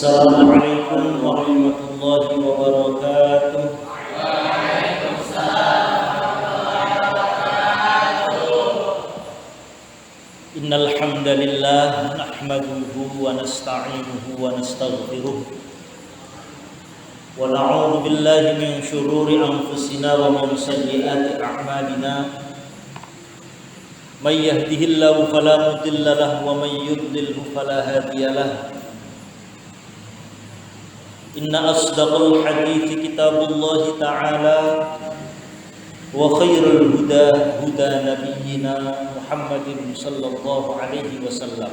Assalamualaikum warahmatullahi wabarakatuh. Innal hamdalillah nahmaduhu wa nasta'inuhu wa nastaghfiruh wa na'udzu billahi min shururi anfusina wa min sayyiati a'malina. May yahdihillahu fala mudilla lahu wa may yudlilhu fala hadiya lahu. Inna asdaqal hadithi kitabullahi ta'ala wa khairul huda huda nabiyyina Muhammadin sallallahu alaihi wasallam.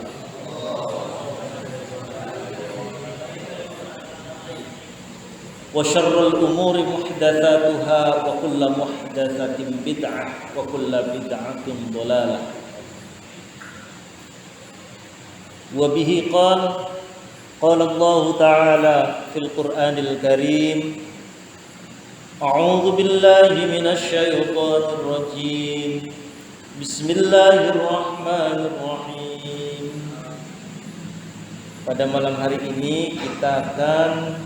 Wa syarrul umuri muhdatsatuha wa kullu muhdatsatin bid'ah wa kullu bid'atin dhalalah. Wa bihi qala Allah Ta'ala fil Qur'anil Karim, A'udzu billahi minasy syaithanir rajim. Bismillahirrahmanirrahim. Pada malam hari ini kita akan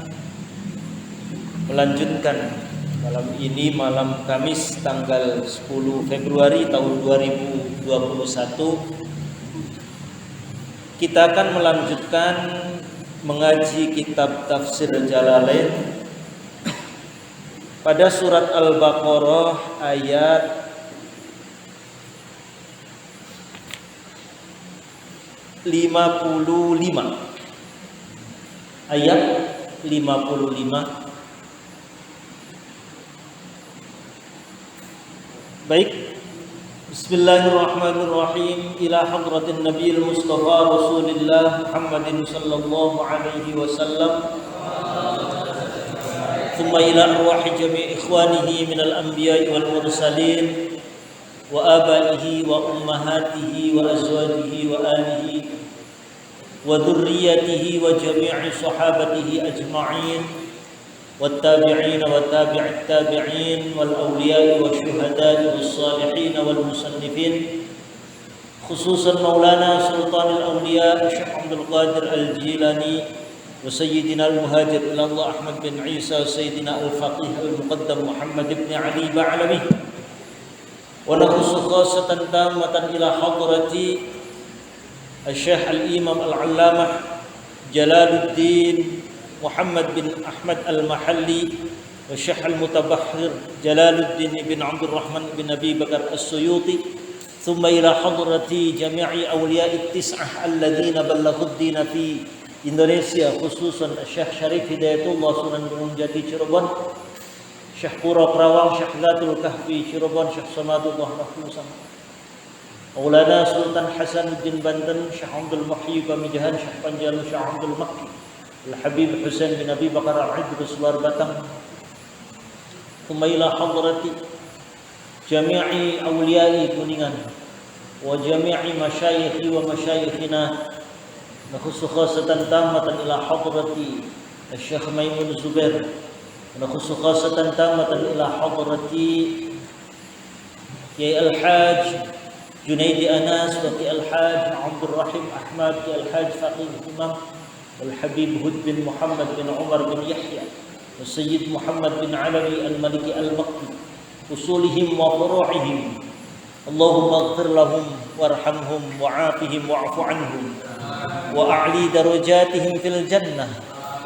melanjutkan malam Kamis tanggal 10 Februari tahun 2021. Kita akan melanjutkan mengaji kitab tafsir Jalalain pada surat Al-Baqarah ayat 55. Ayat 55. Baik. Bismillahirrahmanirrahim. Ila hadratin Nabiyil Mustafa Rasulillah Muhammadin sallallahu alaihi wasallam. Thumma ila arwahi jami' ikhwanihi minal anbiya'i wal mursalin wa abaihi wa ummahatihi wa azwajihi wa alihi wa dhurriyyatihi wa jami'i sahabatihi ajma'in والتابعين وتابع التابعين والأولياء والشهداء والصالحين والمصنفين خصوصا مولانا سلطان الأولياء الشيخ عبد القادر الجيلاني وسيدنا المهاجر إلى الله أحمد بن عيسى وسيدنا الفقيه المقدم محمد بن علي بعلوي. ونخص خاصة تامة إلى حضرة الشيخ الإمام العلامة جلال الدين محمد بن أحمد المحلي والشيخ المتبحر جلال الدين بن عبد الرحمن بن أبي بكر السيوطي. ثم إلى حضرة جميع أولياء التسعة الذين بلغوا الدين في إندونيسيا خصوصا الشيخ شريف هداية الله سنن gunung jati Cirebon, Syekh Pura Perawang, Syekh Zatul Kahfi Cirebon, Syekh Samadullah Mahfuzan, Maulana Sultan Hasanuddin Banten, Syekh Abdul Muhyi Pamijahan, Syekh Panjalu, Syekh Abdul Makki, Al-Habib Husain bin Abi Bakar Al-Idrus Luar Batang. Thumma ila hadrati jami'i awliya'i Kuningan wa jami'i masyayikhi wa masyayikhina, nakhussu khasatan tammatan ila hadrati Syekh Maimun Zubair, nakhussu khasatan tammatan ila hadrati Kiai Al-Hajj Junaidi Anas wa Kiai Al-Hajj Abdul Rahim Ahmad, Kiai Al-Hajj Faqih Imam والحبيب هود بن محمد بن عمر بن يحيى والسيد محمد بن علوي الملكي المكي أصولهم وفروعهم. اللهم اغفر لهم وارحمهم وعافهم واعف عنهم وأعلي درجاتهم في الجنة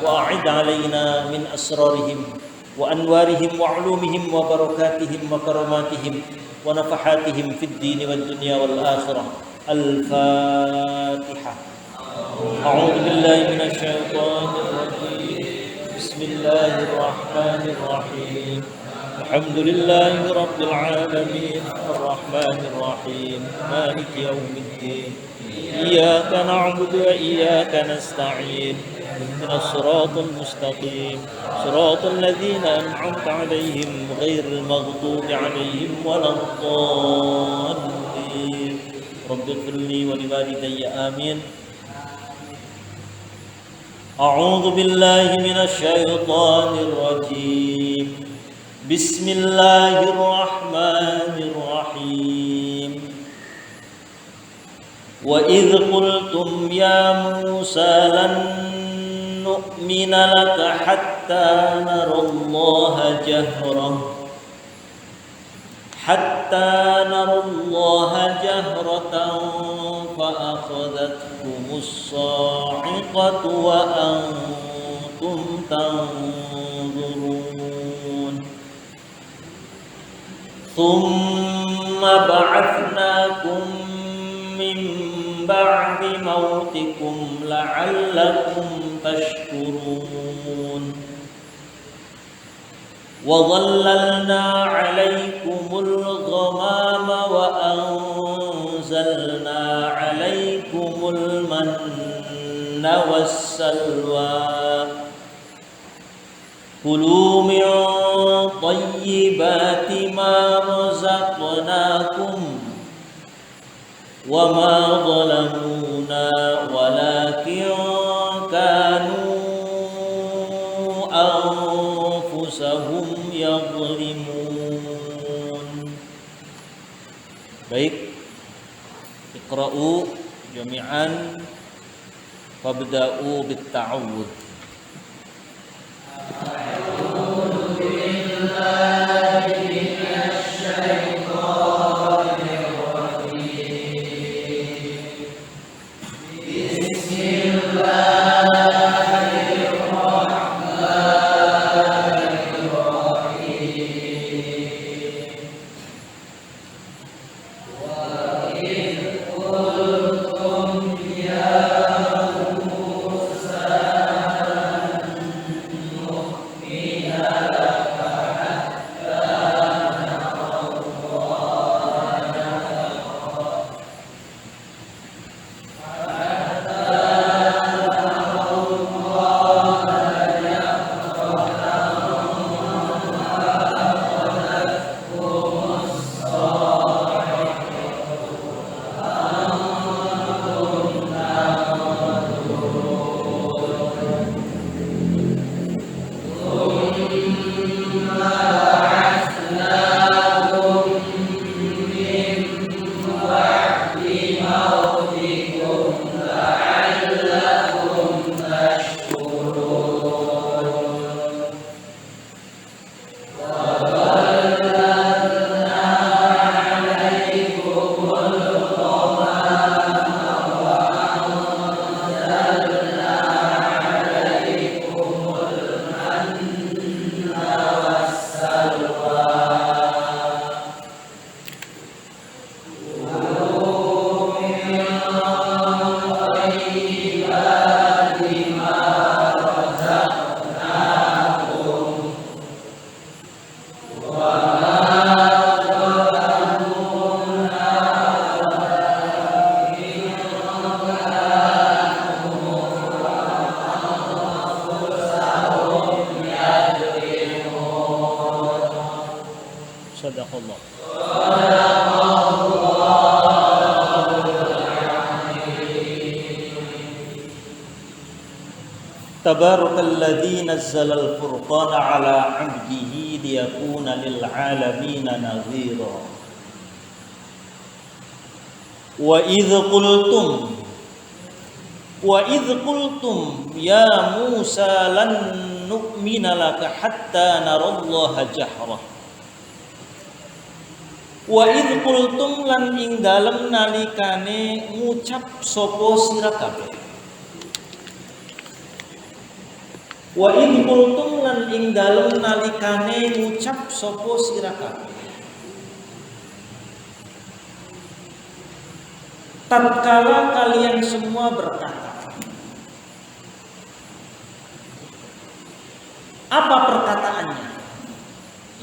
وأعد علينا من أسرارهم وأنوارهم وعلومهم وبركاتهم وكراماتهم ونفحاتهم في الدين والدنيا والآخرة. الفاتحة. أعوذ بالله من الشيطان الرجيم. بسم الله الرحمن الرحيم. الحمد لله رب العالمين الرحمن الرحيم مالك يوم الدين. إياك نعبد وإياك نستعين. اهدنا الصراط المستقيم صراط الذين أنعمت عليهم غير المغضوب عليهم ولا الضالين. رب اغفر لي ولوالدي آمين. أعوذ بالله من الشيطان الرجيم. بسم الله الرحمن الرحيم. وإذ قلتم يا موسى لن nu'mina laka hatta narallaha jahratan fa akhadhatkumus sa'iqatu wa antum tanzurun thumma ba'athnakum min ba'di mautikum la'allakum tashkurun wa dhallalna 'alaykumul ghamama wa anzalna 'alaykumul manna wassalwa kulu min thayyibati ma razaqnakum wa ma zalamuna walakin kanu anfusahum yadhlimun. Baik, iqra'u jami'an fabda'u bitta'awudz. A'udzu billahi minasy syaithanir rajim. Sadaqallah. Tabarakalladzi nazzalal furqana ala 'abdihi liyakuna lil 'alamina nadhira. Wa idh qultum ya Musa lan nu'mina laka hatta narallaha jahra. Wa idh qultum lan ing dalem nalikane ngucap sapa sira kabeh. Wa idh qultum lan ing dalem nalikane ngucap sapa sira kabeh. Tatkala kalian semua berkata. Apa perkataannya?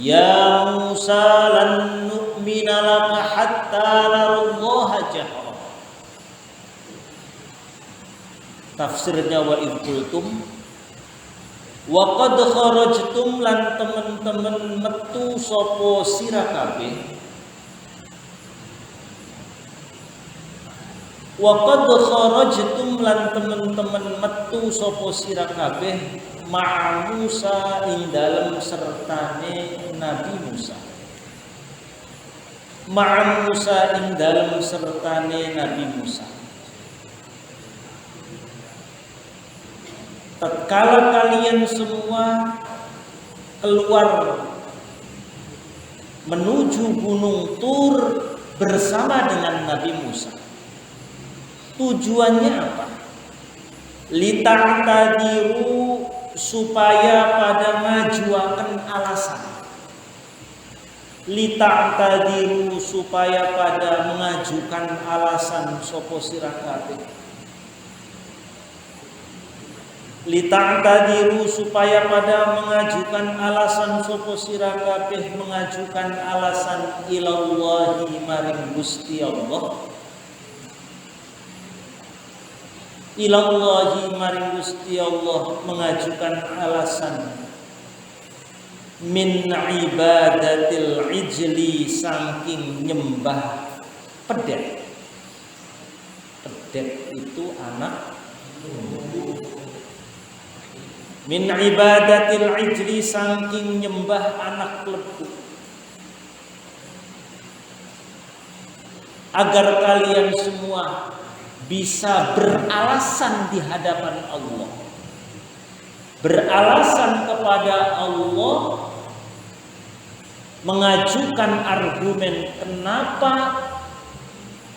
Ya Musa lan nu'mina laka hatta narallaha jahra. Tafsirnya wa idh qultum wa qad kharajtum lan temen-temen metu sapa sira kabeh. Wa qad kharajtum lan temen-temen metu sapa sira kabeh ma'a Musa ing dalem sertane Nabi Musa. Ma'a Musa ing dalem sertane Nabi Musa. tatkala kalian semua keluar menuju Gunung Tur bersama dengan Nabi Musa. Tujuannya apa? Lita'tadiru, supaya pada ngajuaken alasan. Lita'tadiru, supaya pada mengajukan alasan sapa sira kabeh. Lita'tadiru, supaya pada mengajukan alasan sapa sira kabeh, mengajukan alasan ilallahi maring Gusti Allah. Ilallahi maring Gusti Allah, mengajukan alasan min ibadatil ijli, saking nyembah pedhet. Pedhet itu anak. Min ibadatil ijli, saking nyembah anak lembu. Agar kalian semua bisa beralasan di hadapan Allah, beralasan kepada Allah, mengajukan argumen kenapa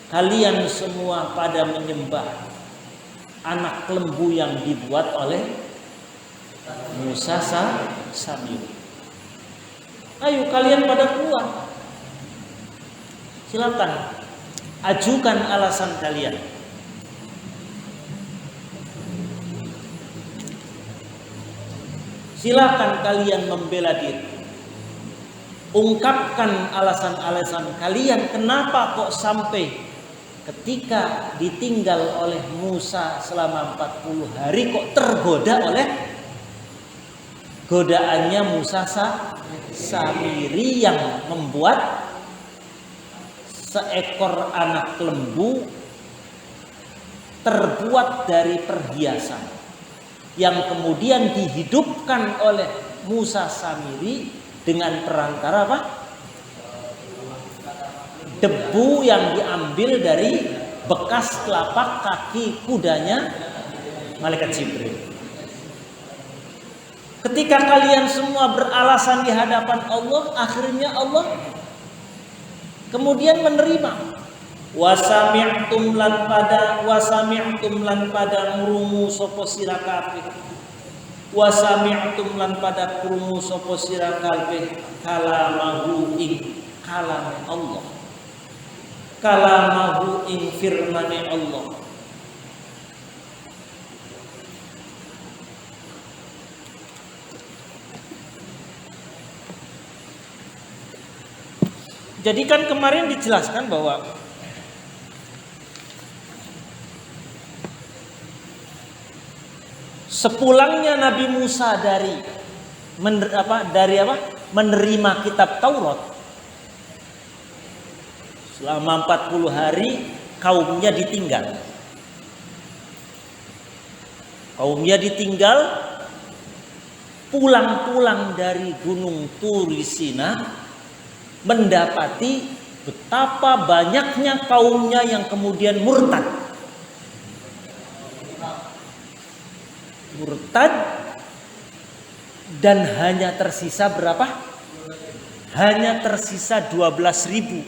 kalian semua pada menyembah anak lembu yang dibuat oleh Musa Samiri. Ayo kalian pada keluar, silakan ajukan alasan kalian. Silakan kalian membela diri. Ungkapkan alasan-alasan kalian kenapa kok sampai ketika ditinggal oleh Musa selama 40 hari kok tergoda oleh godaannya Musa Samiri yang membuat seekor anak lembu terbuat dari perhiasan yang kemudian dihidupkan oleh Musa Samiri dengan perantara apa? Debu yang diambil dari bekas telapak kaki kudanya Malaikat Jibril. Ketika kalian semua beralasan di hadapan Allah, akhirnya Allah kemudian menerima. Wasami'tum lan pada ngrungu sapa sira kabeh. Wasami'tum lan pada krungu sapa sira kabeh kalamahu ing kalame Allah. Kalamahu ing firmane Allah. Jadi kan kemarin dijelaskan bahwa sepulangnya Nabi Musa dari menerima kitab Taurat, selama 40 hari kaumnya ditinggal. Kaumnya ditinggal, pulang-pulang dari Gunung Turisina mendapati betapa banyaknya kaumnya yang kemudian murtad. Dan hanya tersisa berapa? Hanya tersisa 12.000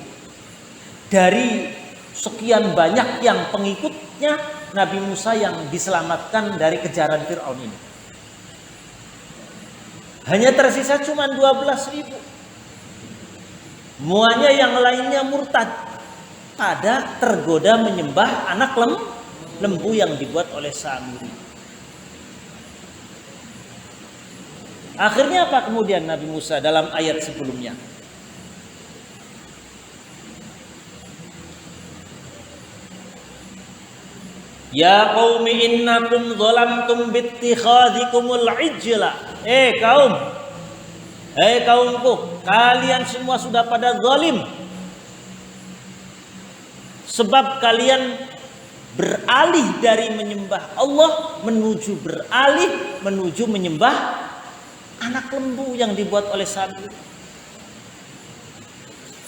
dari sekian banyak yang pengikutnya Nabi Musa yang diselamatkan dari kejaran Fir'aun ini. Hanya tersisa cuma 12.000. Semuanya yang lainnya murtad pada tergoda menyembah anak lembu yang dibuat oleh Samiri. Akhirnya apa kemudian Nabi Musa dalam ayat sebelumnya? Ya qaumi innakum zalamtum bittikhadhikumul ijla. Kaumku, kalian semua sudah pada zalim. Sebab kalian beralih dari menyembah Allah menuju menyembah anak lembu yang dibuat oleh Samiri.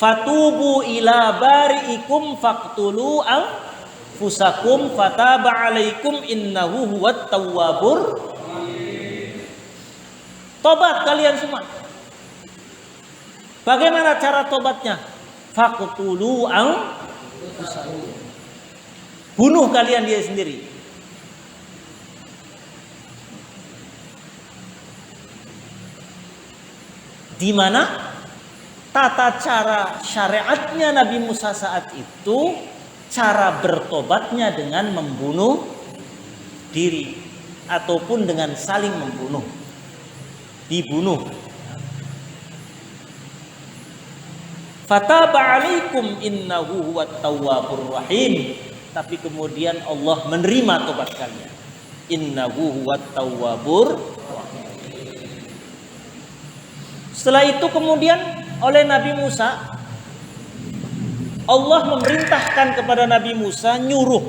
Fatubu ila bari'ikum faqtulu anfusakum fataba alaikum innahu huwat tawwabur Tobat kalian semua. Bagaimana cara tobatnya? Faqtulu anfusakum. Bunuh kalian dia sendiri. Di mana tata cara syariatnya Nabi Musa saat itu, cara bertobatnya dengan membunuh diri ataupun dengan saling membunuh, dibunuh. Fataba alaikum innahu huwat tawwabur rahim. Tapi kemudian Allah menerima tobat kalian. Innahu huwat tawwabur rahim. Setelah itu kemudian oleh Nabi Musa, Allah memerintahkan kepada Nabi Musa, nyuruh,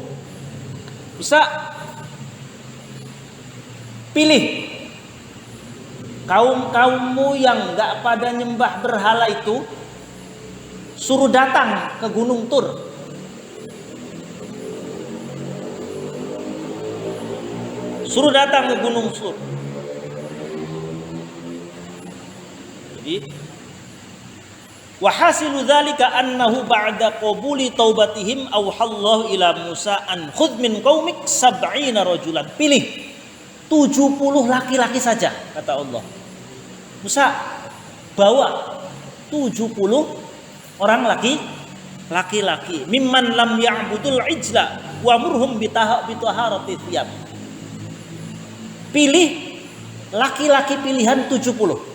Musa, pilih kaum-kaummu yang gak pada nyembah berhala itu, suruh datang ke Gunung Tur. Suruh datang ke Gunung Tur. Jadi wahasilu dzalika annahu ba'da qabuli taubatihim auhallahu ila Musa an khudh min qaumik 70 rajulan. Pilih 70 laki-laki saja, kata Allah. Musa, bawa 70 orang laki-laki. Mimman lam ya'budul ijla wa murhum bitaharati thiyab. Pilih laki-laki pilihan 70.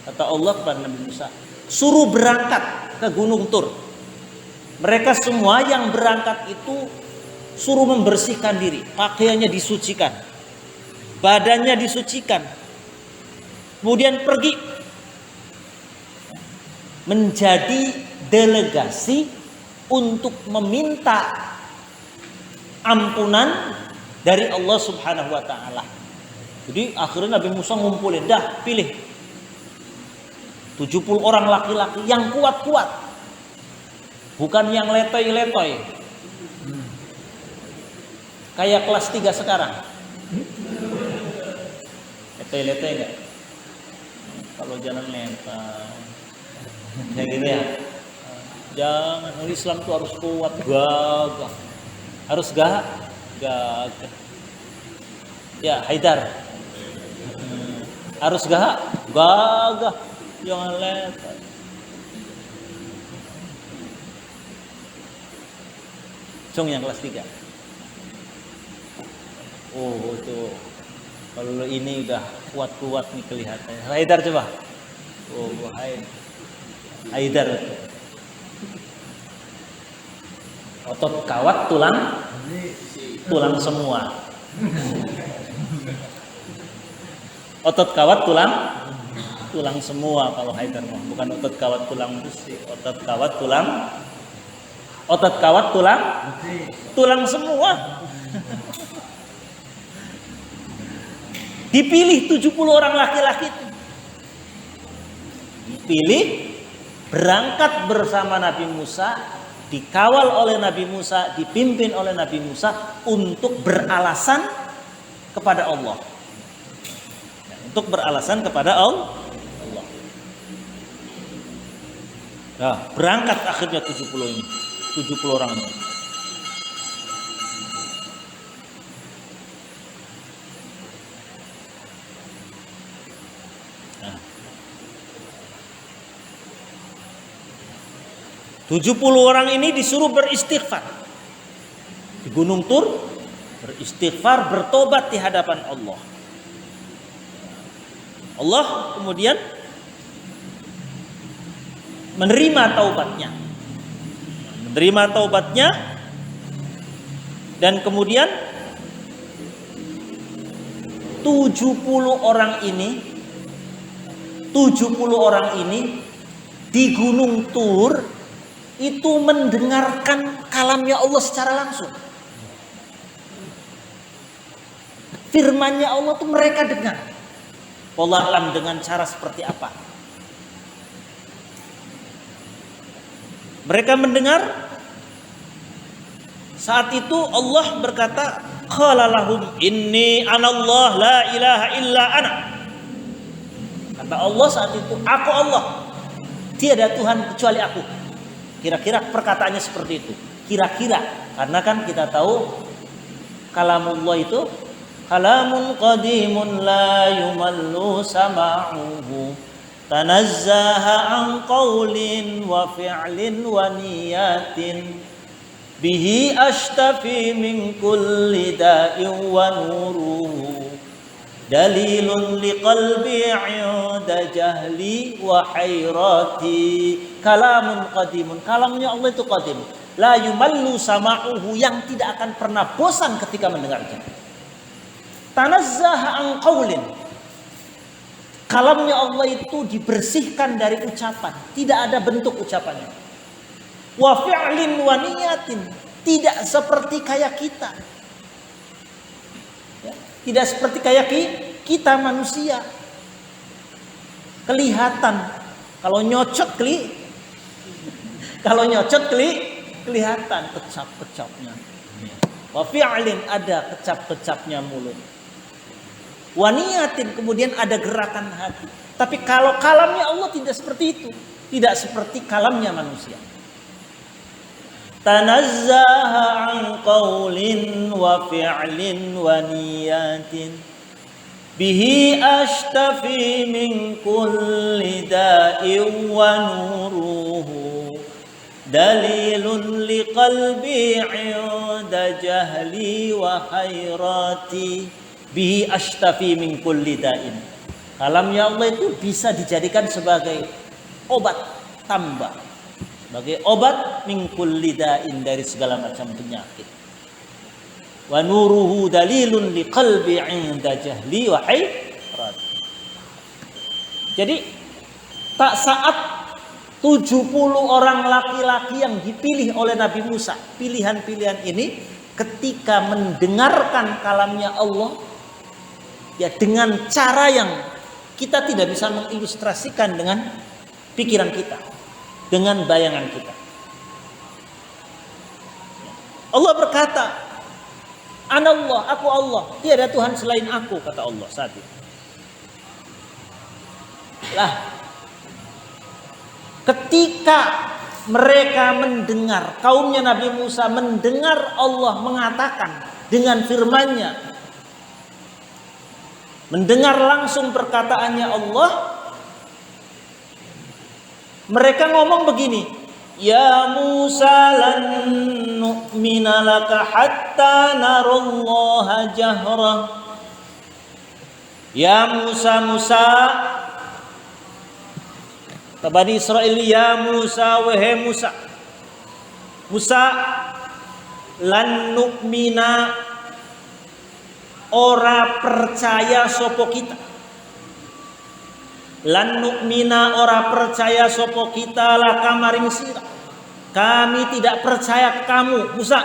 Kata Allah kepada Nabi Musa, suruh berangkat ke Gunung Tur. Mereka semua yang berangkat itu suruh membersihkan diri, pakaiannya disucikan, badannya disucikan, kemudian pergi menjadi delegasi untuk meminta ampunan dari Allah Subhanahu wa taala. Jadi akhirnya Nabi Musa ngumpulin, dah pilih 70 orang laki-laki yang kuat-kuat, bukan yang letoy-letoy kayak kelas 3 sekarang. Letoy-letoy enggak? Kalau jalan lempar kayak gitu ya. Jangan, Islam itu harus kuat, gagah. Harus gagah. Ya, Haidar. Harus gagah. Jangan lempar. Cung yang kelas 3. Oh, tuh. Kalau ini udah kuat-kuat nih kelihatannya. Haidar coba. Oh, Haidar. Otot kawat tulang semua. Otot kawat tulang semua kalau Haidar mah, bukan otot kawat tulang besi, otot kawat tulang semua. Dipilih 70 orang laki-laki itu. Dipilih, berangkat bersama Nabi Musa, dikawal oleh Nabi Musa, dipimpin oleh Nabi Musa untuk beralasan kepada Allah. Untuk beralasan kepada Allah. Nah, berangkat akhirnya 70 ini. 70 orang ini. Nah. 70 orang ini disuruh beristighfar di Gunung Tur, beristighfar, bertobat di hadapan Allah. Allah kemudian menerima taubatnya, dan kemudian 70 orang ini di Gunung Tur itu mendengarkan kalamnya Allah secara langsung. Firman-Nya Allah tuh mereka dengar. Wallahu a'lam dengan cara seperti apa. Mereka mendengar. Saat itu Allah berkata, qala lahum inni anallah la ilaha illa ana Kata Allah saat itu, aku Allah, tiada Tuhan kecuali aku. Kira-kira perkataannya seperti itu. Kira-kira, karena kan kita tahu kalamullah itu kalamun qadimun la yumallu sama'uhu, tanazzaha an qawlin wa fi'lin wa niyatin, bihi ashtafi min kulli da'in wa nuruhu, dalilun liqalbi 'inda jahli wa hayrati. Kalamun qadimun, kalamnya Allah itu qadim, la yumallu sama'uhu, yang tidak akan pernah bosan ketika mendengarnya. Tanazzaha an qaulin, kalamnya Allah itu dibersihkan dari ucapan, tidak ada bentuk ucapannya. Wa fi'lin wa niyatin, tidak seperti kayak kita. Ya, tidak seperti kayak kita manusia. Kelihatan kalau nyocot kelihatan kecap-kecapnya. Wa fi'lin, ada kecap-kecapnya mulut. Wa niyatin, kemudian ada gerakan hati. Tapi kalau kalamnya Allah tidak seperti itu, tidak seperti kalamnya manusia. Tanazzaha an qaulin wa fi'lin wa niyatin, bihi ashtafi min kulli da'in wa nuruhu, dalilun liqalbi 'inda jahli wa hayrati, bihi ashtafi min kulli da'in. Kalamnya Allah itu bisa dijadikan sebagai obat tambah, sebagai obat min kulli da'in, dari segala macam penyakit. Wa nuruhu dalilun liqalbi 'inda jahli wa hayrati. Jadi tak saat 70 orang laki-laki yang dipilih oleh Nabi Musa, pilihan-pilihan ini ketika mendengarkan kalamnya Allah, ya dengan cara yang kita tidak bisa mengilustrasikan dengan pikiran kita, dengan bayangan kita. Allah berkata, Anallah, aku Allah, tiada Tuhan selain aku, kata Allah saat itu. Lah, ketika mereka mendengar, kaumnya Nabi Musa mendengar Allah mengatakan dengan firman-Nya, mendengar langsung perkataannya Allah, mereka ngomong begini, Ya Musa lan nu'mina laka hatta narallaha jahra. Ya Musa, Bani Israel, ya Musa, wahai Musa, lan nu'mina, ora percaya sopo kita. Lan nu'mina, ora percaya sopo kita laka maring sira. Kami tidak percaya kamu, Musa.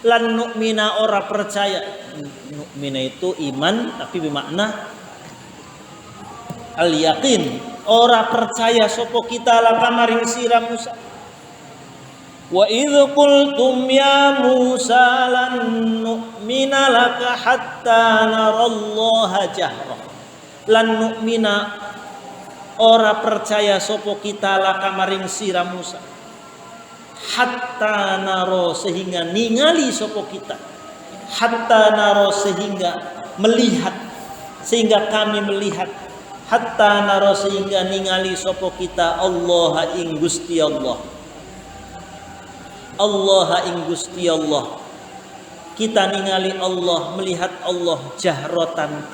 Lan nu'mina, ora percaya. Nu'mina itu iman tapi bermakna al-yaqin. Ora percaya sopo kita laka maring sira Musa. Wa idh qultum ya Musa lan nu'mina laka hatta narallaha jahra. Lan nu'mina, ora percaya sopo kita laka maring sira Musa, hatta naro, sehingga ningali sopo kita, hatta naro, sehingga melihat, sehingga kami melihat, hatta naro, sehingga ningali sopo kita, Allah ing Gusti Allah, Allah ing Gusti Allah, kita ningali Allah, melihat Allah jahrotan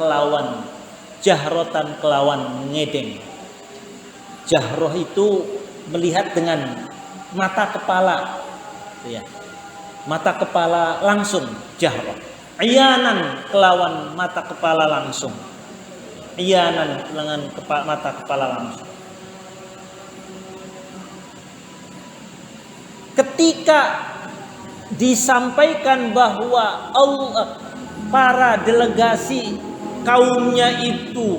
kelawan ngedeng. Jahroh itu melihat dengan mata kepala, ya. Mata kepala langsung, jahroh. Iyanan kelawan mata kepala langsung. Iyanan dengan mata kepala langsung. Ketika disampaikan bahwa Allah, para delegasi kaumnya itu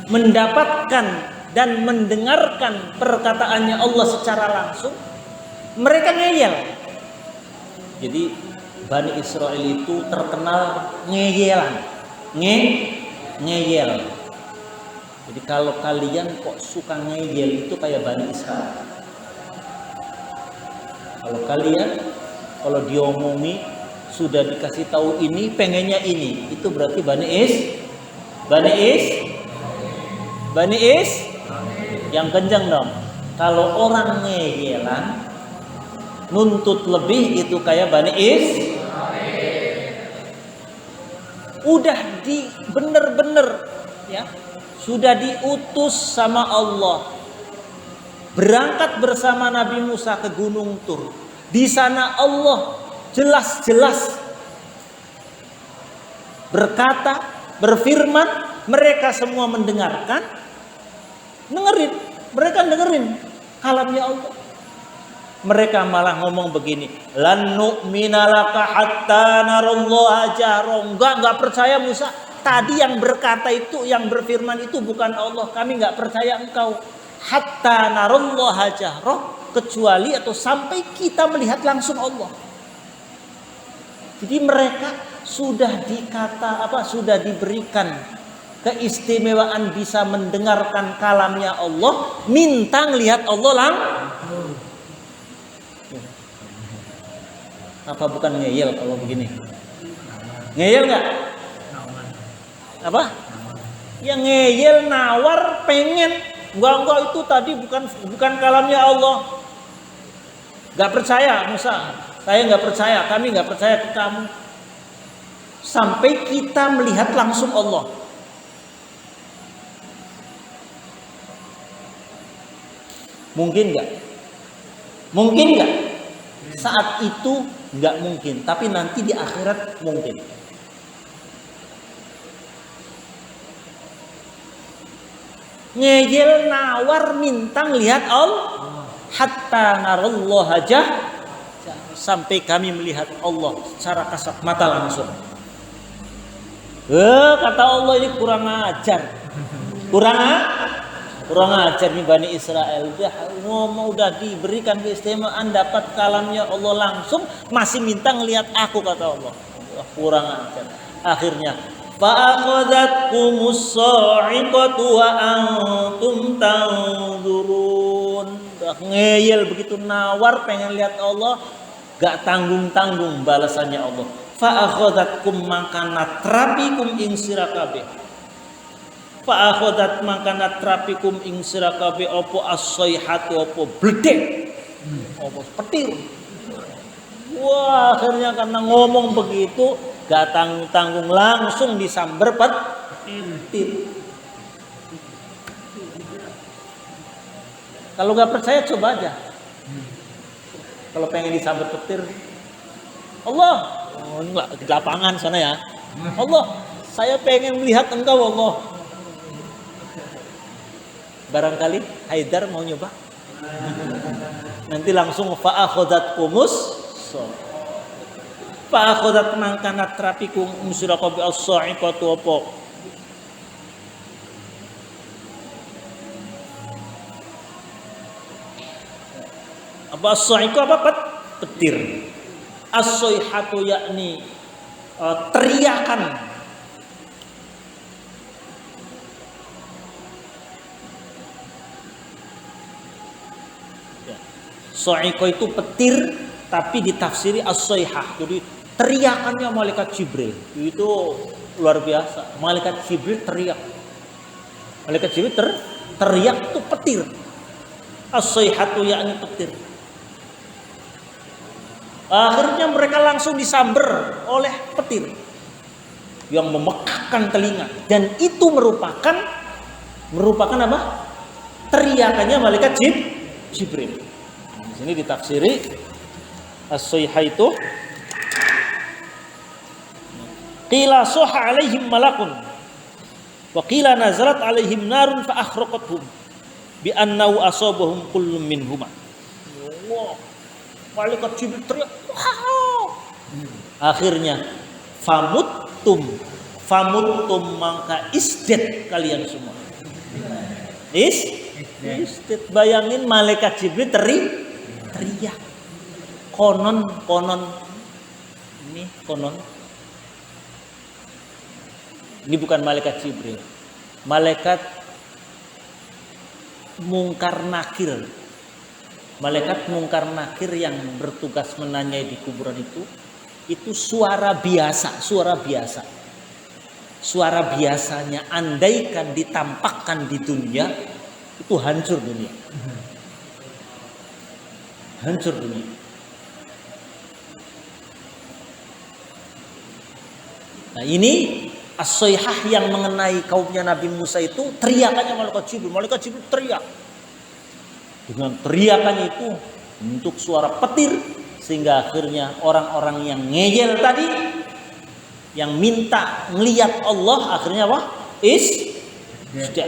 mendapatkan dan mendengarkan perkataannya Allah secara langsung, mereka ngeyel. Jadi Bani Israel itu terkenal ngeyelan. Ngeyel. Jadi kalau kalian kok suka ngeyel itu kayak Bani Israel. Kalau kalian kalau diomongi sudah dikasih tahu ini pengennya ini, itu berarti Bani yang kencang dong. Kalau orang ngeyelan nuntut lebih itu kayak Bani udah bener-bener ya, sudah diutus sama Allah, berangkat bersama Nabi Musa ke Gunung Tur. Di sana Allah jelas-jelas berkata, berfirman, mereka semua mendengarkan, mereka dengerin kalamnya Allah. Mereka malah ngomong begini, lan nu'mina laka hatta narallaha jahra. Enggak percaya Musa. Tadi yang berkata itu, yang berfirman itu bukan Allah. Kami enggak percaya engkau. Hatta narallaha jahra, kecuali atau sampai kita melihat langsung Allah. Jadi mereka sudah sudah diberikan keistimewaan bisa mendengarkan kalamnya Allah, minta ngelihat Allah langsung. Apa bukan ngeyel kalau begini? Ngeyel nggak? Apa? Ya ngeyel, nawar, pengen. Enggak itu tadi bukan kalamnya Allah. Nggak percaya Musa. Saya nggak percaya. Kami nggak percaya ke kamu. Sampai kita melihat langsung Allah. Mungkin nggak? Mungkin nggak? Saat itu nggak mungkin, tapi nanti di akhirat mungkin. Ngeyel, nawar, minta lihat Allah. Hatta narallaha jahra, sampai kami melihat Allah secara kasat mata langsung. Kata Allah ini kurang ajar. Kurang ajar nih Bani Israel. Udah diberikan keistimewaan dapat kalamnya Allah langsung, masih minta ngelihat aku, kata Allah. Kurang ajar. Akhirnya fa'akhadhatkumus sa'iqatu wa antum tanzurun. Udah ngeyel begitu, nawar, pengen lihat Allah, gak tanggung-tanggung balasannya Allah. Fa'akhadhatkum mangkana trapikum ing sira kabeh. Fa'akhadat mangkana trapikum ing sira kabeh apa as-sayhatu, apa bledek, apa petir. Wah, akhirnya karena ngomong begitu gak tanggung-tanggung langsung disamber petir. Kalau gak percaya coba aja. Kalau pengen disamber petir, Allah, enggak di lapangan sana ya. Allah, saya pengen melihat engkau Allah. Barangkali Haidar mau nyoba. Nanti langsung fa'akhadatkumus fa'akhadat mangkana trapikum musyraka bi as-sa'iqatu apa as-sa'iqu apa petir. As-sayhatu yakni teriakan. Sa'iqah itu petir, tapi ditafsiri as-sayhah. Jadi teriakannya malaikat Jibril itu luar biasa. Malaikat Jibril teriak. Malaikat Jibril teriak itu petir. As-sayhatu yakni petir. Akhirnya mereka langsung disamber oleh petir yang memekakkan telinga, dan itu merupakan apa? Teriakannya malaikat Jibril. Di sini ditafsiri as-sayhah itu qila soha alaihim malakun wa qila nazalat alaihim narun fa akhraqathum bi annahu asabahum kullum minhuma. Wow. Malaikat Jibril teriak. Wow. Akhirnya famuttum mangka isdet kalian semua. Isdet, bayangin malaikat Jibril teriak. Konon Ini konon. Ini bukan malaikat Jibril. Malaikat Mungkar Nakir. Malaikat Mungkar Nakir yang bertugas menanyai di kuburan itu suara biasa. Suara biasanya andaikan ditampakkan di dunia, itu hancur dunia. Hancur dunia. Nah ini as-sayhah yang mengenai kaumnya Nabi Musa itu teriakannya malaikat Jibril. Malaikat Jibril teriak. Dengan teriakannya itu bentuk suara petir sehingga akhirnya orang-orang yang ngeyel tadi, yang minta ngelihat Allah, akhirnya apa? Sudah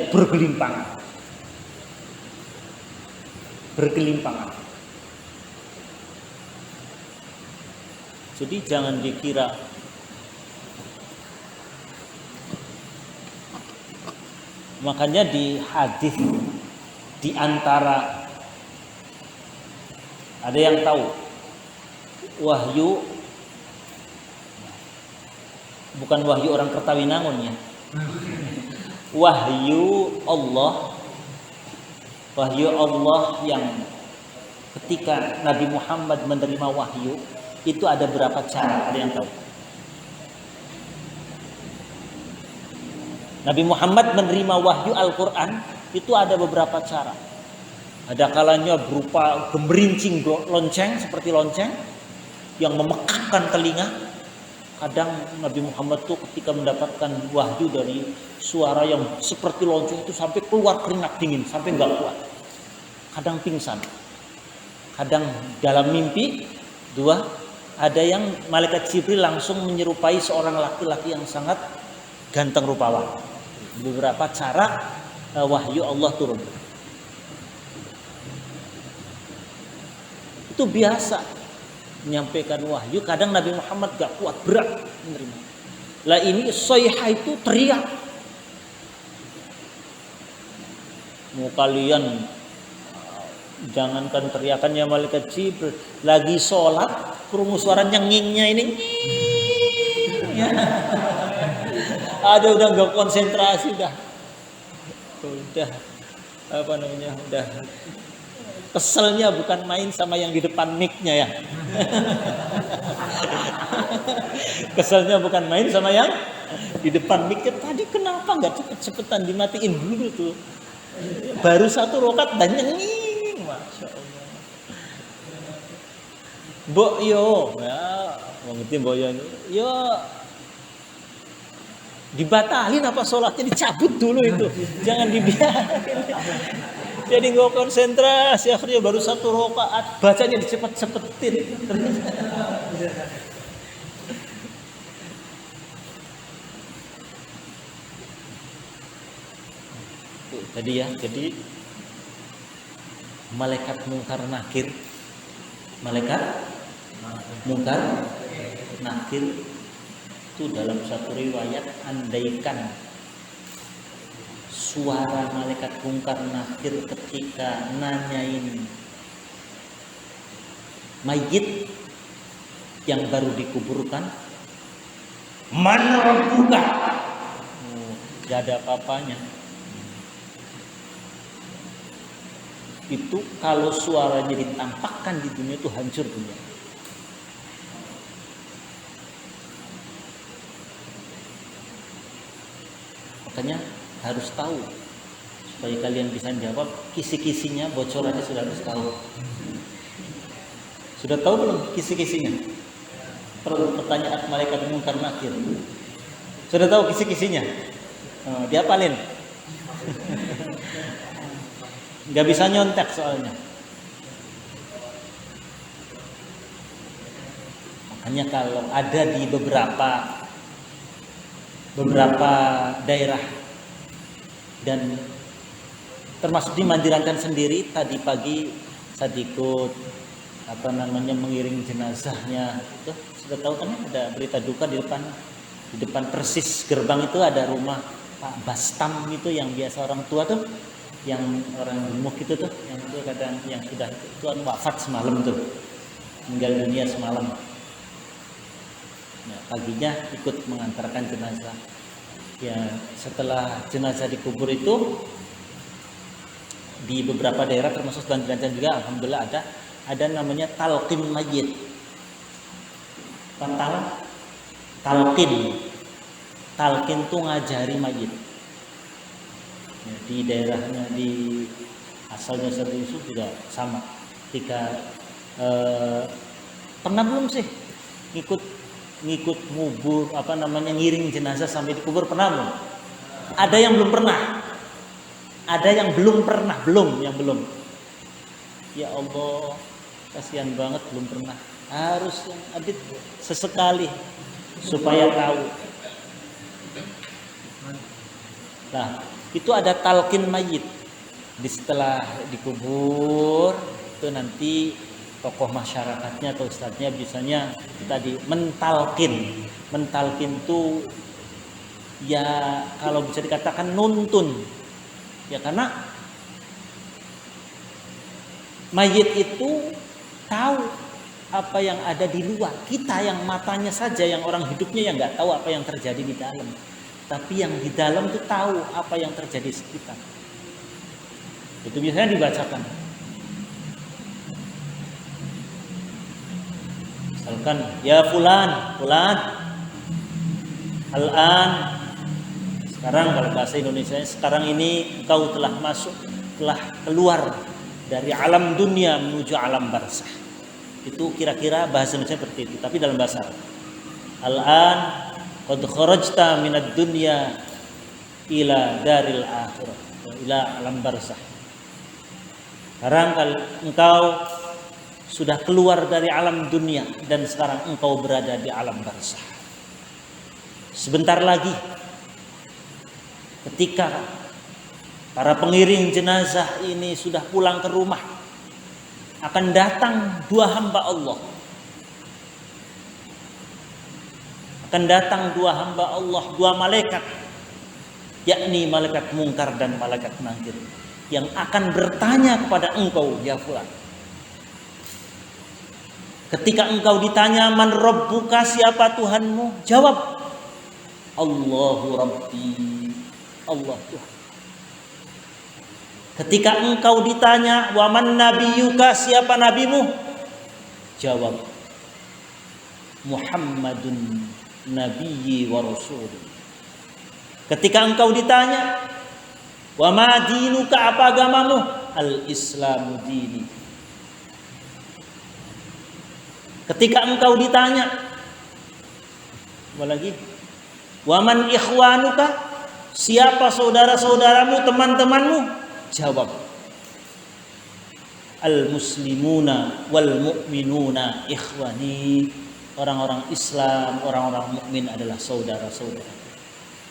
bergelimpangan. Jadi jangan dikira makanya di hadis di antara ada yang tahu wahyu bukan wahyu orang Kertawinangun ya. Wahyu Allah yang ketika Nabi Muhammad menerima wahyu itu ada berapa cara, ada yang tahu? Nabi Muhammad menerima wahyu Al-Quran itu ada beberapa cara. Ada kalanya berupa gemerincing lonceng, seperti lonceng yang memekakkan telinga. Kadang Nabi Muhammad tuh ketika mendapatkan wahyu dari suara yang seperti lonceng itu sampai keluar keringat dingin, sampai nggak kuat. Kadang pingsan. Kadang dalam mimpi, ada yang malaikat Jibril langsung menyerupai seorang laki-laki yang sangat ganteng rupawan. Beberapa cara wahyu Allah turun. Itu biasa menyampaikan wahyu. Kadang Nabi Muhammad gak kuat, berat menerima. Lah ini sayhah itu teriak. Mau kalian jangankan teriakannya malaikat Jibril, lagi sholat krungu suara nyengingnya ini. Ada udah nggak konsentrasi udah keselnya bukan main sama yang di depan mic-nya ya. Keselnya bukan main sama yang di depan mic-nya. Tadi kenapa nggak cepet-cepetan dimatiin dulu tuh? Baru 1 rakaat dan nyenging, masya Allah. Mbok yo, ya, mau ngerti mbok yo. Dibatalin apa sholatnya, dicabut dulu itu, jangan dibiarin. Jadi nggak konsentrasi, akhirnya baru 1 rakaat bacanya dicepet-cepetin. Jadi malaikat Mungkar Nakir itu dalam satu riwayat, andaikan suara malaikat Mungkar Nakir ketika nanyain mayit yang baru dikuburkan, man rabbuka, gak ada apa-apanya. Itu kalau suaranya ditampakkan di dunia itu hancur dunia. Makanya harus tahu supaya kalian bisa jawab kisi-kisinya, bocorannya sudah harus tahu. Sudah tahu belum kisi-kisinya? Pertanyaan malaikat Mungkar Nakir. Sudah tahu kisi-kisinya? Diapalin? Gak bisa nyontek soalnya. Makanya kalau ada di beberapa daerah dan termasuk di Mandirankan sendiri, tadi pagi saya ikut mengiring jenazahnya itu, sudah tahu kan ada berita duka di depan persis gerbang itu ada rumah Pak Bastam itu, yang biasa orang tua tuh, yang orang gemuk itu tuh, yang itu kadang yang sudah itu wafat semalam tuh, meninggal dunia semalam. Ya, paginya ikut mengantarkan jenazah. Ya, setelah jenazah dikubur itu di beberapa daerah termasuk Banten juga alhamdulillah ada namanya talqin mayit. Talqin tuh ngajari mayit. Ya, di daerahnya di asalnya Ustaz Yusuf juga sama. Ketika pernah belum sih ngikut ngubur ngiring jenazah sampai dikubur, pernah belum? Ada yang belum pernah. Ada yang belum pernah, yang belum. Ya Allah, kasihan banget belum pernah. Harus yang adit sesekali supaya tahu. Nah, itu ada talqin mayit. Setelah dikubur itu nanti tokoh masyarakatnya atau ustadznya biasanya tadi mentalkin itu ya kalau bisa dikatakan nuntun ya, karena mayit itu tahu apa yang ada di luar, kita yang matanya saja, yang orang hidupnya yang nggak tahu apa yang terjadi di dalam, tapi yang di dalam itu tahu apa yang terjadi di sekitar. Itu biasanya dibacakan. Misalkan, ya fulan, al-an, sekarang kalau bahasa Indonesia, sekarang ini engkau telah keluar dari alam dunia menuju alam barzakh. Itu kira-kira bahasa Indonesia seperti itu, tapi dalam bahasa Arab. Al-an qad kharajta minad dunya ila daril akhirah, ila alam barzakh. Sekarang engkau sudah keluar dari alam dunia dan sekarang engkau berada di alam barzakh. Sebentar lagi ketika para pengiring jenazah ini sudah pulang ke rumah, akan datang dua hamba Allah. Akan datang dua hamba Allah, dua malaikat, yakni malaikat mungkar dan malaikat nakir, yang akan bertanya kepada engkau, ya fulan. Ketika engkau ditanya, man rabbuka, siapa Tuhanmu? Jawab, Allahu Rabbi, Allah Tuhan. Ketika engkau ditanya, wa man nabiyuka, siapa nabimu? Jawab, Muhammadun nabiyyi wa rasul. Ketika engkau ditanya, wa ma dinuka, apa agamamu? Al-Islamu dini. Ketika engkau ditanya, apa lagi? Wa man ikhwanuka, siapa saudara-saudaramu, teman-temanmu? Jawab, al-muslimuna wal mu'minuna ikhwani. Orang-orang Islam, orang-orang mukmin adalah saudara-saudara.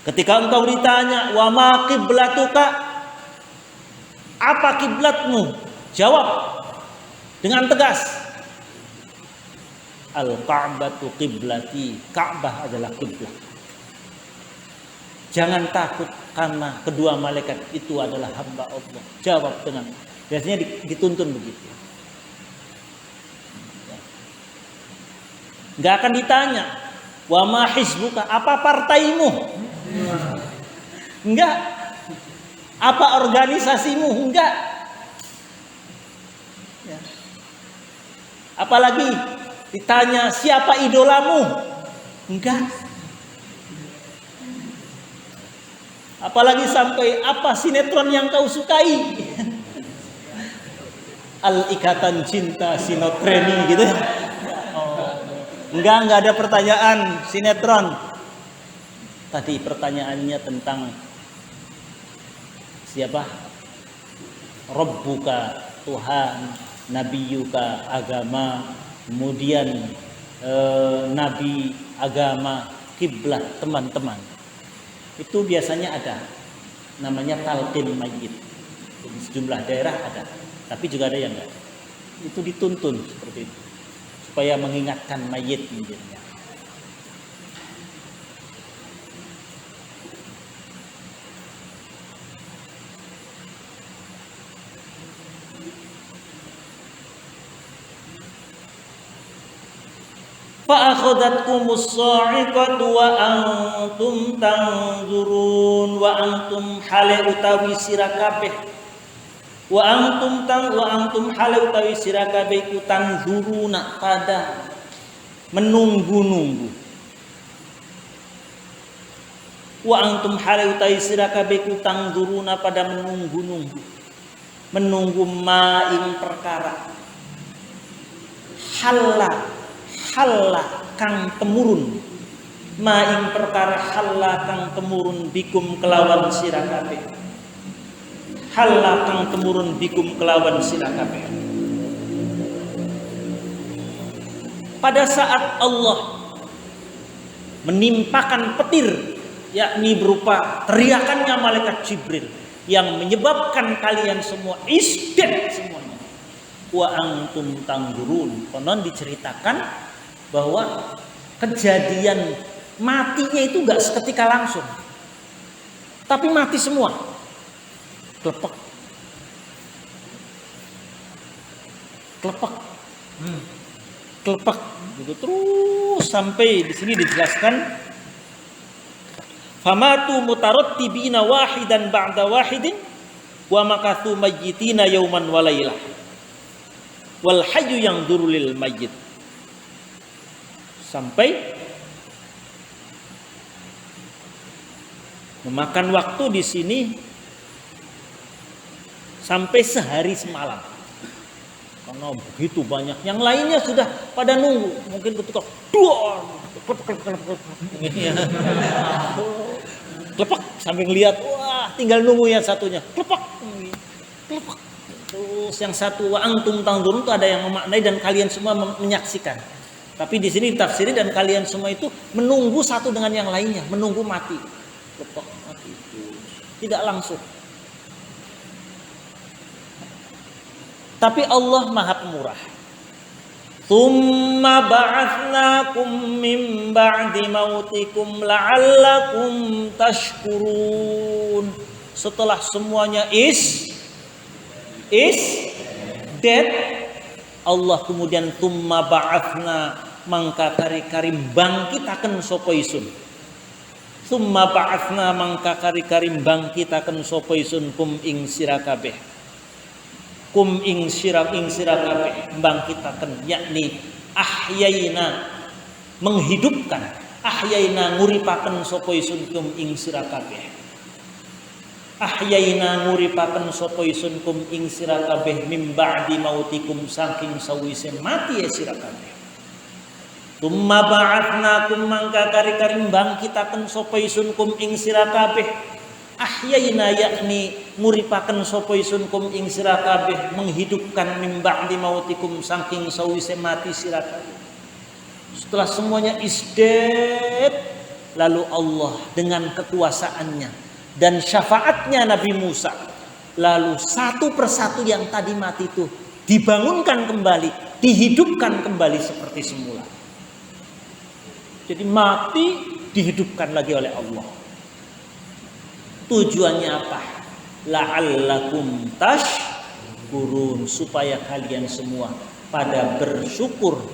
Ketika engkau ditanya, wa ma qiblatuka, apa kiblatmu? Jawab dengan tegas, al-Ka'batu qiblati, Ka'bah adalah kiblat. Jangan takut karena kedua malaikat itu adalah hamba Allah. Jawab dengan, biasanya dituntun begitu. Enggak akan ditanya, wa ma hizbuka, apa partaimu? Enggak. Apa organisasimu? Enggak. Ya. Apalagi ditanya, siapa idolamu? Enggak. Apalagi sampai apa sinetron yang kau sukai? Al-Ikatan Cinta Sinotreni gitu ya. Enggak ada pertanyaan sinetron. Tadi pertanyaannya tentang siapa? Rabbuka, Tuhan, nabiyuka, agama, kemudian nabi, agama, kiblat, teman-teman. Itu biasanya ada namanya talqin mayit. Di sejumlah daerah ada, tapi juga ada yang enggak. Itu dituntun seperti itu supaya mengingatkan mayit menjadinya. fa akhadhatkumus sa'iqatu wa antum tanzurun wa antum hale utawi sira kabeh wa antum hale utawi sira kabeh iku tanzuruna pada menunggu-nunggu wa antum hale utawi sira kabeh iku tanzuruna pada menunggu maing perkara halla kang temurun maing perkara halla kang temurun bikum kelawan sira kabeh halla kang temurun bikum kelawan sira kabeh. Pada saat Allah menimpakan petir yakni berupa teriakannya malaikat Jibril yang menyebabkan kalian semua isdet semuanya. Wa antum tanggurun. Konon diceritakan bahwa kejadian matinya itu enggak seketika langsung. Tapi mati semua. Klepek. Klepek. Gitu terus sampai di sini dijelaskan famatu mutarattibina wahidan ba'da wahidin wa makathu mayyitina yauman walailah wal hayyu yang durulil mayyit. Sampai memakan waktu di sini sampai sehari semalam. Karena begitu banyak. Yang lainnya sudah pada nunggu. Mungkin ketika klepek sambil ngelihat, wah tinggal nunggu yang satunya. Klepek. Terus yang satu wa antum tanzurun itu ada yang memaknai dan kalian semua menyaksikan. Tapi di sini ditafsiri dan kalian semua itu menunggu satu dengan yang lainnya, menunggu mati. Klepek mati itu tidak langsung. Tapi Allah Maha Pemurah. Tsumma ba'atsnakum min ba'di mautikum la'allakum tashkurun. Setelah semuanya is dead, Allah kemudian tsumma ba'atsna mangka kari-kari bangkitaken sapa isun. Tsumma ba'atsna mangka kari-kari bangkitaken sapa isun kum ing sira kabeh. Kum ing sira kabeh bangkitaken yakni ahyaina menghidupkan, ahyaina nguripaken sapa isun kum ing sira kabeh. Ahyaina nguripaken sapa isun kum ing sira kabeh mim ba'di mautikum saking sawise mati sira kabeh. Tumma ba'atsnakum mangka kari-kari bangkitaken sapa isun kum ing sira kabeh. Ahyaina yakni nguripaken sapa isun kum ing sira kabeh menghidupkan mim ba'di mautikum saking sawise mati sira kabeh. Setelah semuanya is dead, lalu Allah dengan kekuasaannya dan syafaatnya Nabi Musa, lalu satu persatu yang tadi mati itu dibangunkan kembali, dihidupkan kembali seperti semula. Jadi mati dihidupkan lagi oleh Allah. Tujuannya apa? La'allakum tashkurun, supaya kalian semua pada bersyukur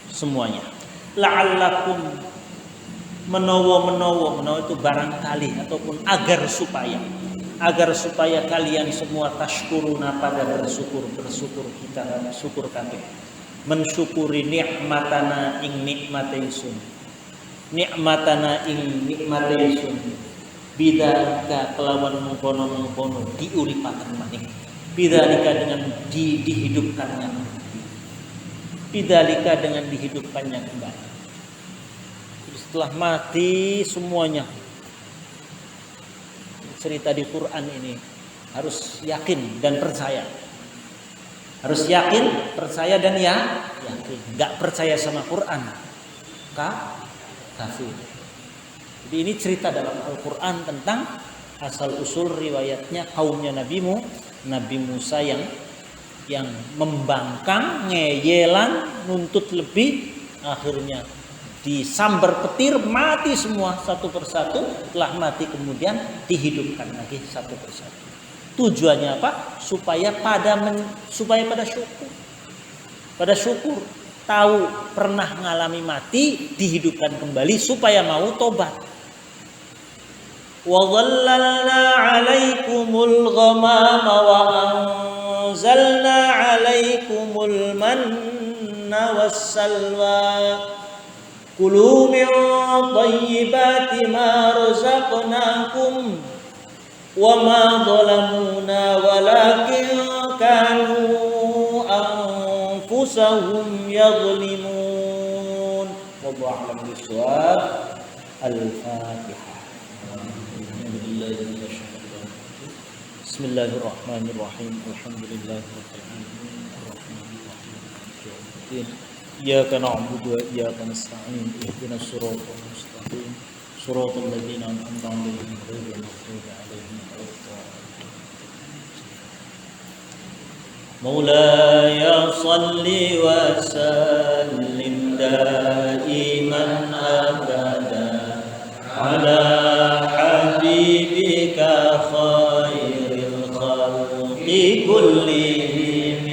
semuanya. La'allakum menawa itu barangkali ataupun agar supaya kalian semua tashkuruna pada bersyukur kita syukur kabeh. Mensyukuri nikmatana ing nikmate ingsun. Nikmatana ing nikmate ingsun. Bidzalika kelawan mengkono diuripaken maning. Bidzalika dengan dihidupkannya. Bidzalika dengan dihidupkannya kembali. Setelah mati semuanya. Cerita di Quran ini harus yakin dan percaya. Harus yakin, percaya dan yakin. Enggak percaya sama Quran, kafir. Jadi ini cerita dalam Al-Quran tentang asal usul riwayatnya kaumnya Nabi Musa yang membangkang, ngeyelan, nuntut lebih, akhirnya disambar petir, mati semua satu persatu. Setelah mati kemudian dihidupkan lagi satu persatu. Tujuannya apa? Supaya pada syukur. Pada syukur. tahu pernah mengalami mati dihidupkan kembali supaya mau tobat. Wa dhallalna 'alaikumul ghamama wa anzalna 'alaikumul manna wassalwa kulu min thayyibati ma razaqnakum wa ma zalamuna walakin kanu anfusahum yadhlimun. Wallahu a'lam bishawab. Al-Fatihah. Bismillahirrahmanirrahim. Alhamdulillahirabbil alamin. Arrahmanir rahim. Maliki yaumiddin. Iyyaka na'budu wa iyyaka nasta'in. Ihdinas siratal mustaqim. Shiratal ladzina an'amta 'alaihim ghairil maghdubi 'alaihim waladdallin. مولاي صل وسلم دائما أبدا على حبيبك خير الخلق كلهم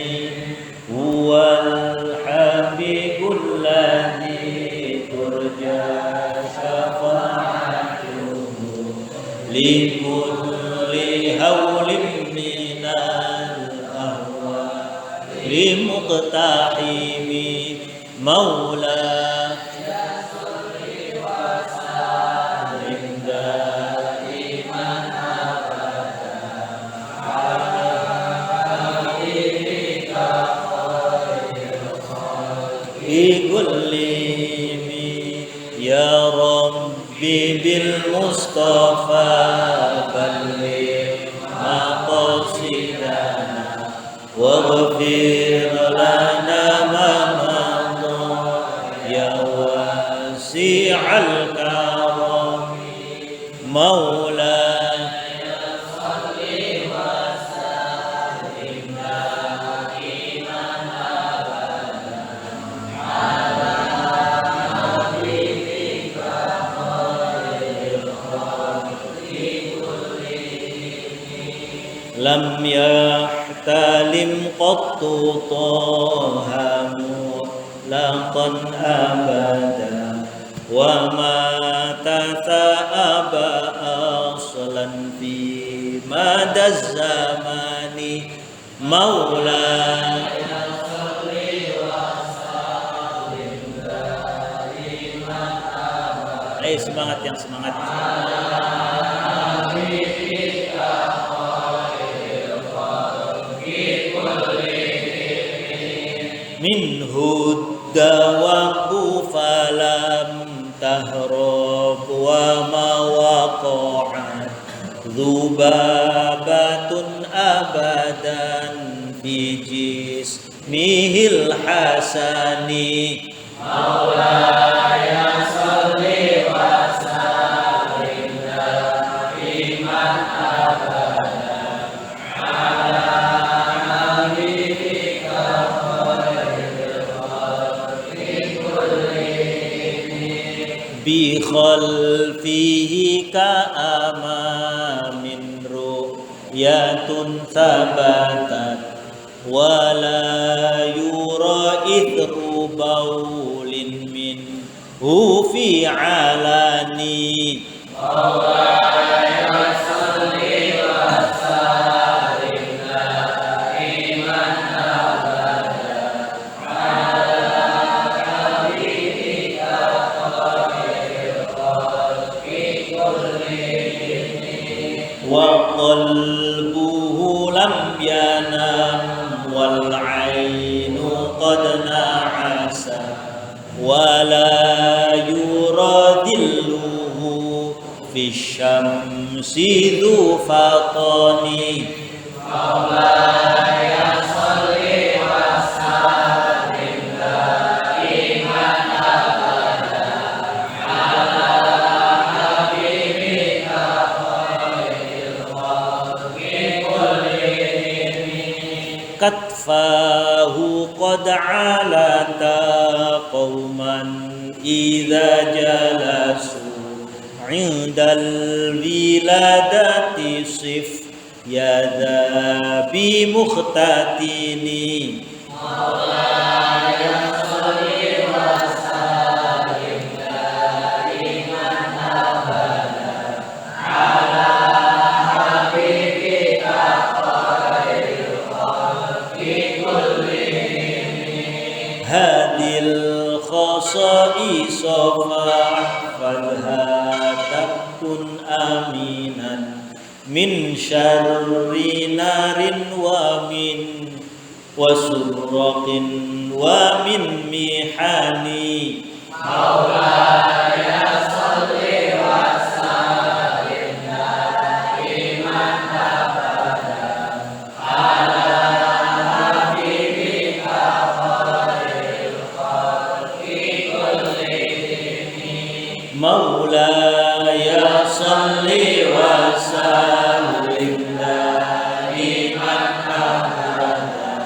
هو الحبيب الذي ترجى شفاعته لكل هول من لمقتحم مولاي صل وسلم دائما ابدا على حبيبك خير الخلق كلهم يا ربي بالمصطفى بلغ مقاصدنا واغفر لنا ما مضى يا واسع الكرم مولاي صل وسلم دائما ابدا على حبيبك خير الخلق كلهم لم يحتلم قط طه مطلقا أبدا وما تثاءب أصلا في مدى الزمان مولاي صل وسلم دائما أبدا. Ayo semangat yang semangat. منه الدواب فلم تهرب وما وقعت ذبابة أبدا في جسمه الحسن مولاي صل وسلم دائما أبدا على حبيبك بخلفه كأمام رؤية ثبتت ولا يرى إثر بول منه في علاني مولاي صل وسلم دائما أبدا على حبيبك وقلبه لم ينم والعين قد نعس ولا يرى ظله في الشمس ذو فطن مولاي صل وسلم دائما أبدا على حبيبك كتفاه قد علتا قوما إذا جلسوا عند الولادة صف يدا بمختتن مولاي صل khaisafa fadha takun aminan min syarri narin wa min wasurraqin wa min mihani Maulaya salli wa sallim daiman abada ala habibika khairil khalqi kullihim Maulaya salli wa sallim daiman abada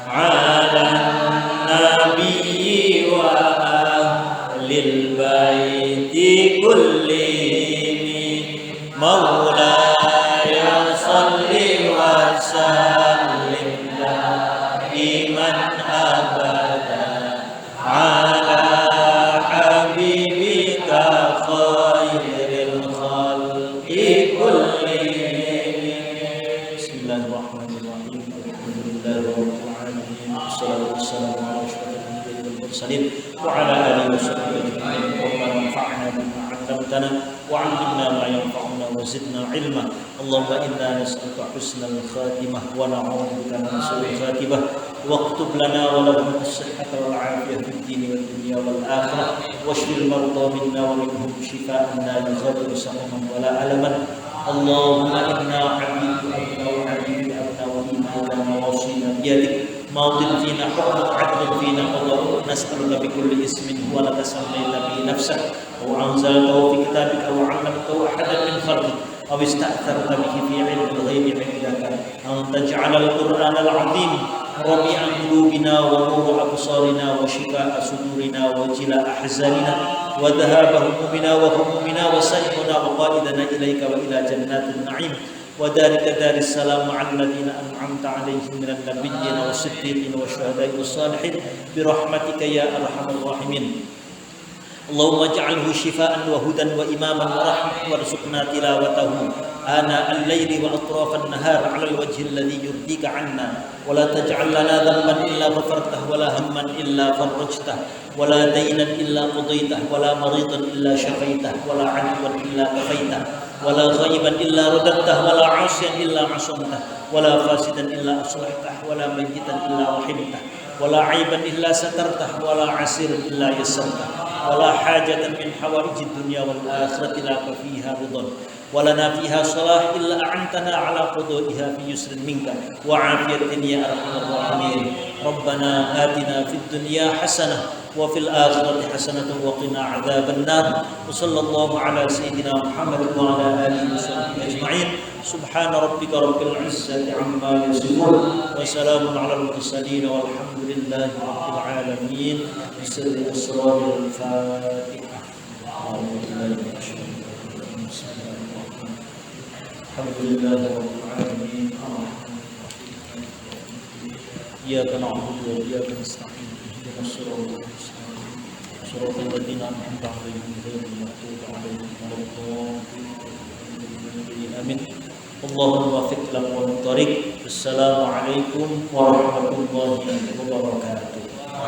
ala nabiyyi wa ahlil baiti kullihim Maulaya salli wa sallim daiman abada ala habibika khairil khalqi kullihim Bismillahirrahmanirrahim Alhamdulillahirabbil alamin wassalatu wassalamu ala asyrofil anbiya'i wal mursalin wa ala alihi washabbihi ajma'in Rabbana anfa'na bima 'allamtana wa 'allimna ma yanfa'una wa zidna 'ilma Allahumma inna nas'aluka husnal khatimah wa na'udzubika min su'il khatimah واكتب لنا ولهم الصحة والعافية في الدين والدنيا والآخرة واشف المرضى منا ومنهم شفاء لا يغادر سقما ولا ألما اللهم إنا عبيد أبناء وعبيد أبناء وإيمانك نواصينا بيدك ماض فينا حكمك عدل فينا قضاؤك نسألك بكل اسم هو لك سميت به نفسك أو أنزلته في كتابك أو علمته أحدا من خلقك أو استأثرت به في علم الغيب عندك أن تجعل القرآن العظيم ربيع قلوبنا ونور أبصارنا وشفاء صدورنا وجلاء أحزاننا وذهاب همومنا وهمومنا وسائقنا وقائدنا إليك وإلى جنات النعيم وذلك دار السلام مع الذين أنعمت عليهم من النبيين والصديقين والشهداء والصالحين برحمتك يا أرحم الراحمين اللهم اجعله شفاء وهدى وإماما ورحمة وارزقنا تلاوته آناء الليل وأطراف النهار على الوجه الذي يرضيك عنا ولا تجعل لنا ذنبا إلا غفرته ولا هما إلا فرجته ولا دينا إلا قضيته ولا مريضا إلا شفيته ولا عدوا إلا كفيته ولا غيبا إلا رددته ولا عاصيا إلا عصمته ولا فاسدا إلا أصلحته ولا ميتا إلا رحمته ولا عيبا إلا سترته ولا عسيرا إلا يسرته ولا حاجة من حوائج الدنيا والآخرة لك فيها رضا ولنا فيها صلاح إلا أعنتنا على قضائها في يسر منك وعافية يا أرحم الراحمين ربنا آتنا في الدنيا حسنة وفي الآخرة حسنة وقنا عذاب النار وصلى الله على سيدنا محمد وعلى آله وصحبه أجمعين سبحان ربك رب العزة عما يصفون وسلام على المرسلين والحمد لله رب العالمين بسر أسرار الفاتحة الحمد لله رب العالمين إياك نعبد وإياك نستعين اهدنا الصراط المستقيم صراط الذين أنعمت عليهم غير المغضوب عليهم ولا الضالين آمين اللهم وفق لنا والطريق السلام عليكم ورحمة الله وبركاته